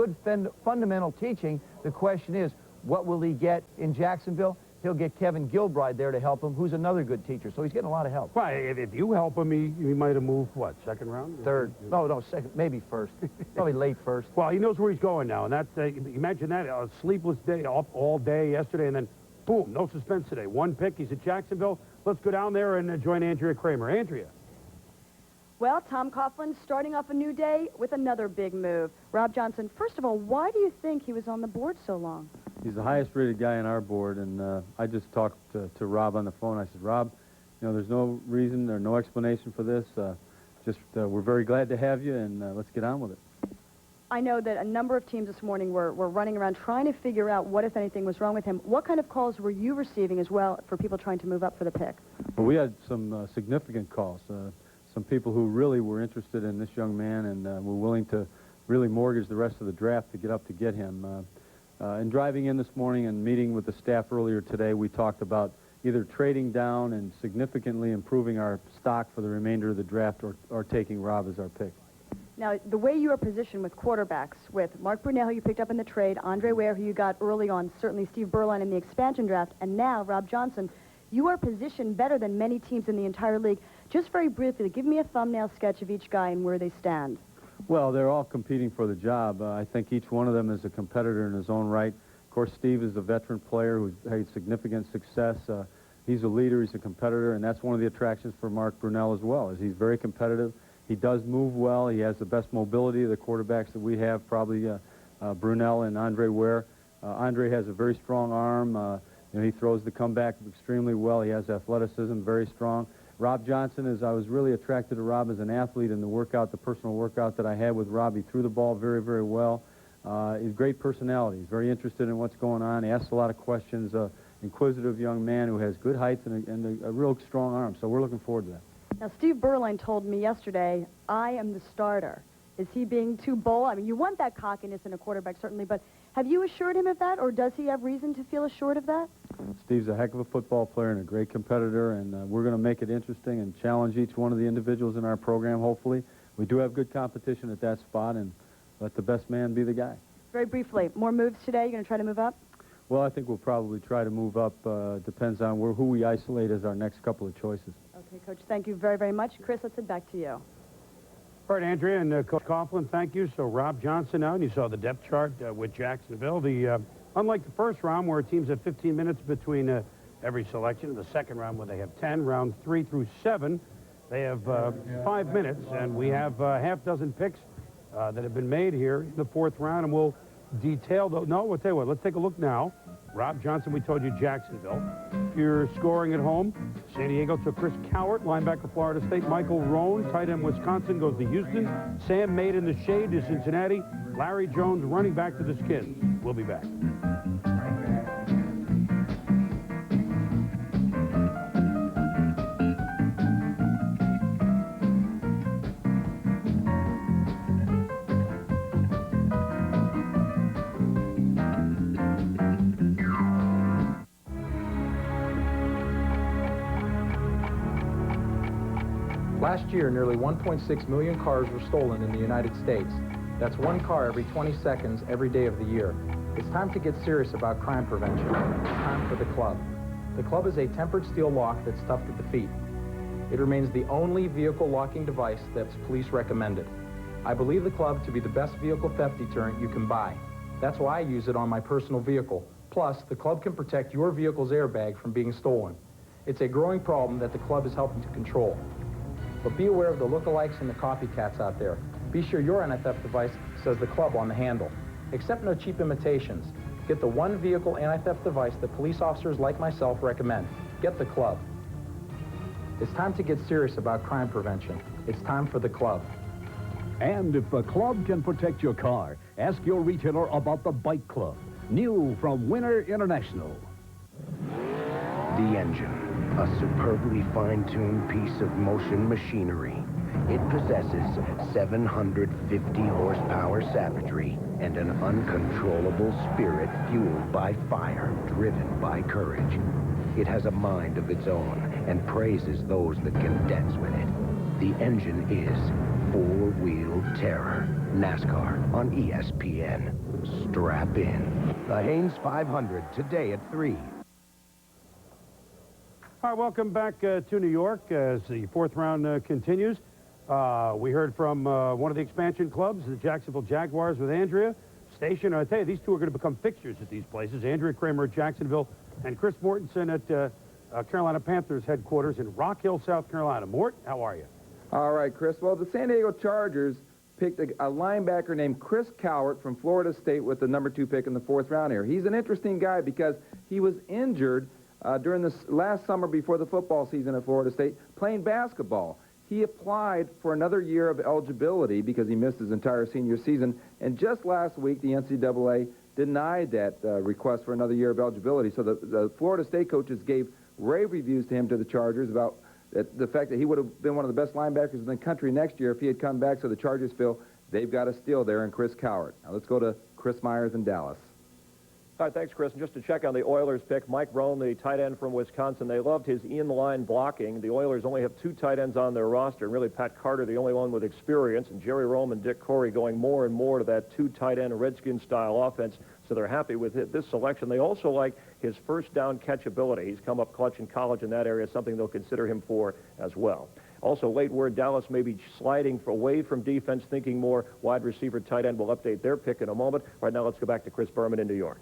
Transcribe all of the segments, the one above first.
good fundamental teaching. The question is, what will he get in Jacksonville? He'll get Kevin Gilbride there to help him, who's another good teacher. So he's getting a lot of help. Well, if you help him, he might have moved, what, second round? Third. No, second, maybe first. Probably late first. Well, he knows where he's going now, and that's, imagine that, a sleepless day, up all day yesterday, and then, boom, no suspense today. One pick, he's at Jacksonville. Let's go down there and join Andrea Kramer. Andrea. Well, Tom Coughlin's starting off a new day with another big move. Rob Johnson, first of all, why do you think he was on the board so long? He's the highest-rated guy on our board, and I just talked to Rob on the phone. I said, Rob, you know, there's no reason, there's no explanation for this. We're very glad to have you, and let's get on with it. I know that a number of teams this morning were running around trying to figure out what, if anything, was wrong with him. What kind of calls were you receiving as well for people trying to move up for the pick? Well, we had some significant calls. Some people who really were interested in this young man and were willing to really mortgage the rest of the draft to get up to get him. In driving in this morning and meeting with the staff earlier today, we talked about either trading down and significantly improving our stock for the remainder of the draft or taking Rob as our pick. Now, the way you are positioned with quarterbacks, with Mark Brunell, who you picked up in the trade, Andre Ware, who you got early on, certainly Steve Berline in the expansion draft, and now Rob Johnson, you are positioned better than many teams in the entire league. Just very briefly, give me a thumbnail sketch of each guy and where they stand. Well, they're all competing for the job. I think each one of them is a competitor in his own right. Of course, Steve is a veteran player who's had significant success. He's a leader, he's a competitor, and that's one of the attractions for Mark Brunell as well, is he's very competitive. He does move well. He has the best mobility of the quarterbacks that we have, probably Brunell and Andre Ware. Andre has a very strong arm. You know, he throws the comeback extremely well. He has athleticism, very strong. Rob Johnson I was really attracted to Rob as an athlete in the workout, the personal workout that I had with Rob. He threw the ball very, very well. He's a great personality. He's very interested in what's going on. He asks a lot of questions. Inquisitive young man who has good height and a real strong arm. So we're looking forward to that. Now, Steve Berline told me yesterday, I am the starter. Is he being too bold? I mean, you want that cockiness in a quarterback, certainly, but have you assured him of that, or does he have reason to feel assured of that? Steve's a heck of a football player and a great competitor, and we're going to make it interesting and challenge each one of the individuals in our program, hopefully. We do have good competition at that spot, and let the best man be the guy. Very briefly, more moves today? You're going to try to move up? Well, I think we'll probably try to move up. Depends on who we isolate as our next couple of choices. Okay, Coach, thank you very, very much. Chris, let's head back to you. All right, Andrea and Coach Coughlin, thank you. So Rob Johnson now, and you saw the depth chart with Jacksonville. Unlike the first round where teams have 15 minutes between every selection, the second round where they have 10, rounds 3 through 7, they have 5 minutes, and we have half dozen picks that have been made here in the fourth round, and we'll detail those. No, we'll tell you what, let's take a look now. Rob Johnson, we told you Jacksonville. If you're scoring at home, San Diego took Chris Cowart, linebacker Florida State. Michael Roan, tight end Wisconsin, goes to Houston. Sam Maid in the shade to Cincinnati. Larry Jones running back to the Skins. We'll be back. Last year, nearly 1.6 million cars were stolen in the United States. That's one car every 20 seconds every day of the year. It's time to get serious about crime prevention. It's time for the Club. The Club is a tempered steel lock that's tough to defeat. It remains the only vehicle locking device that's police recommended. I believe the Club to be the best vehicle theft deterrent you can buy. That's why I use it on my personal vehicle. Plus, the Club can protect your vehicle's airbag from being stolen. It's a growing problem that the Club is helping to control. But be aware of the lookalikes and the copycats out there. Be sure your anti-theft device says the Club on the handle. Accept no cheap imitations. Get the one vehicle anti-theft device that police officers like myself recommend. Get the Club. It's time to get serious about crime prevention. It's time for the Club. And if the Club can protect your car, ask your retailer about the Bike Club. New from Winter International. The engine. A superbly fine-tuned piece of motion machinery. It possesses 750 horsepower savagery and an uncontrollable spirit fueled by fire, driven by courage. It has a mind of its own and praises those that can dance with it. The engine is four-wheel terror. NASCAR on ESPN. Strap in. The Haynes 500 today at 3. All right, welcome back to New York as the fourth round continues. We heard from one of the expansion clubs, the Jacksonville Jaguars, with Andrea Station. I tell you, these two are going to become fixtures at these places. Andrea Kramer at Jacksonville and Chris Mortensen at Carolina Panthers headquarters in Rock Hill, South Carolina. Mort, how are you? All right, Chris. Well, the San Diego Chargers picked a linebacker named Chris Cowart from Florida State with the #2 pick in the 4th round here. He's an interesting guy because he was injured during this last summer before the football season at Florida State playing basketball. He applied for another year of eligibility because he missed his entire senior season, and just last week the NCAA denied that request for another year of eligibility. So the Florida State coaches gave rave reviews to him to the Chargers about the fact that he would have been one of the best linebackers in the country next year if he had come back. So the Chargers feel they've got a steal there in Chris Cowart. Now let's go to Chris Myers in Dallas. All right, thanks, Chris. And just to check on the Oilers pick, Mike Brown, the tight end from Wisconsin, they loved his in-line blocking. The Oilers only have 2 tight ends on their roster, and really Pat Carter, the only one with experience, and Jerry Rome and Dick Corey going more and more to that 2 tight end Redskin-style offense, so they're happy with this selection. They also like his first down catchability. He's come up clutch in college in that area, something they'll consider him for as well. Also, late word, Dallas may be sliding away from defense, thinking more wide receiver, tight end. We'll update their pick in a moment. Right now, let's go back to Chris Berman in New York.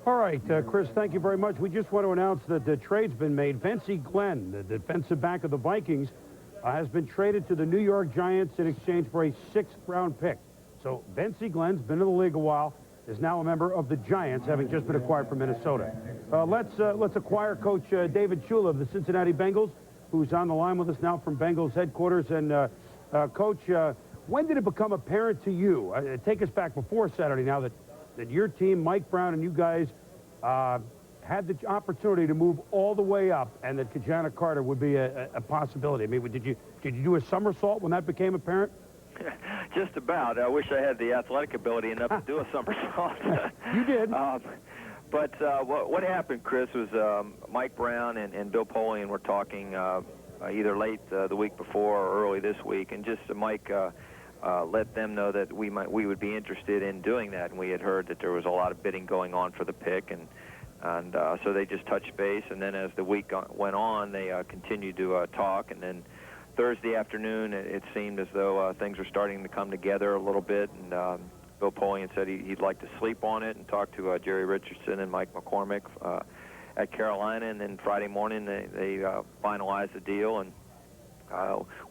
All right, Chris, thank you very much. We just want to announce that the trade's been made. Vincey Glenn, the defensive back of the Vikings, has been traded to the New York Giants in exchange for a 6th-round pick. So Vincey Glenn's been in the league a while, is now a member of the Giants, having just been acquired from Minnesota. Let's acquire Coach David Shula of the Cincinnati Bengals, who's on the line with us now from Bengals headquarters. And, Coach, when did it become apparent to you, take us back before Saturday now, that your team, Mike Brown and you guys, had the opportunity to move all the way up, and that Ki-Jana Carter would be a possibility? I mean, did you do a somersault when that became apparent? Just about. I wish I had the athletic ability enough to do a somersault. You did. But what happened, Chris, was Mike Brown and Bill Polian were talking either late the week before or early this week, and just Mike let them know that we would be interested in doing that, and we had heard that there was a lot of bidding going on for the pick, and so they just touched base, and then as the week went on, they continued to talk, and then Thursday afternoon, it seemed as though things were starting to come together a little bit, and Bill Polian said he'd like to sleep on it and talk to Jerry Richardson and Mike McCormick at Carolina, and then Friday morning they finalized the deal, and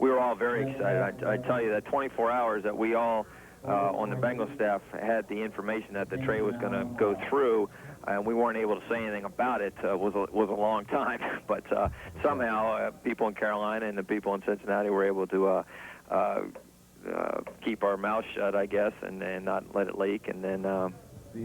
we were all very excited. I tell you that 24 hours that we all on the Bengals staff had the information that the trade was going to go through, and we weren't able to say anything about it was a long time. But somehow people in Carolina and the people in Cincinnati were able to keep our mouth shut, I guess, and not let it leak, and then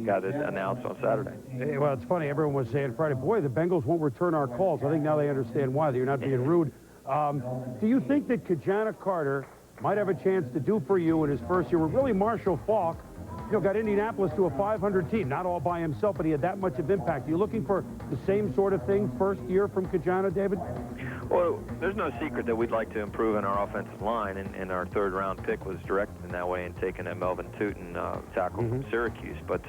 got it announced on Saturday. Well, it's funny. Everyone was saying Friday, boy, the Bengals won't return our calls. I think now they understand why. You're not being rude. Do you think that Ki-Jana Carter might have a chance to do for you in his first year, where really Marshall Faulk, got Indianapolis to a 500 team, not all by himself, but he had that much of impact? Are you looking for the same sort of thing first year from Ki-Jana, David? Well, there's no secret that we'd like to improve in our offensive line, and our 3rd-round pick was directed in that way and taking a Melvin Tootin tackle from Syracuse. But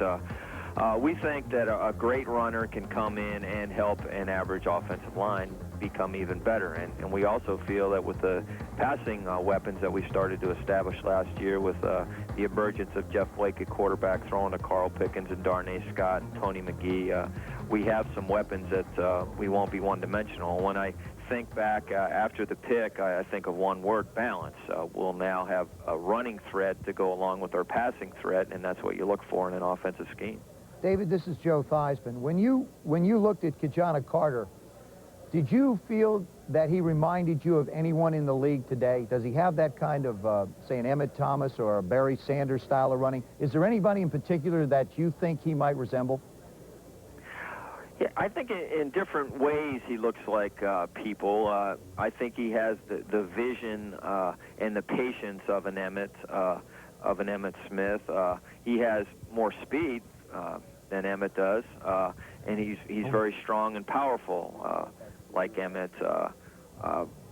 we think that a great runner can come in and help an average offensive line become even better. And we also feel that with the passing weapons that we started to establish last year, with the emergence of Jeff Blake at quarterback, throwing to Carl Pickens and Darnay Scott and Tony McGee, we have some weapons that we won't be one-dimensional. When I think back after the pick, I think of one word: balance. We'll now have a running threat to go along with our passing threat, and that's what you look for in an offensive scheme. David, this is Joe Theismann. When you looked at Ki-Jana Carter, did you feel that he reminded you of anyone in the league today? Does he have that kind of, say, an Emmett Thomas or a Barry Sanders style of running? Is there anybody in particular that you think he might resemble? Yeah, I think in different ways he looks like people. I think he has the vision and the patience of an Emmett Smith. He has more speed than Emmett does, and he's very strong and powerful, like Emmett.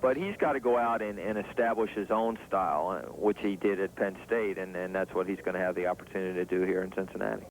But he's got to go out and establish his own style, which he did at Penn State, and that's what he's going to have the opportunity to do here in Cincinnati.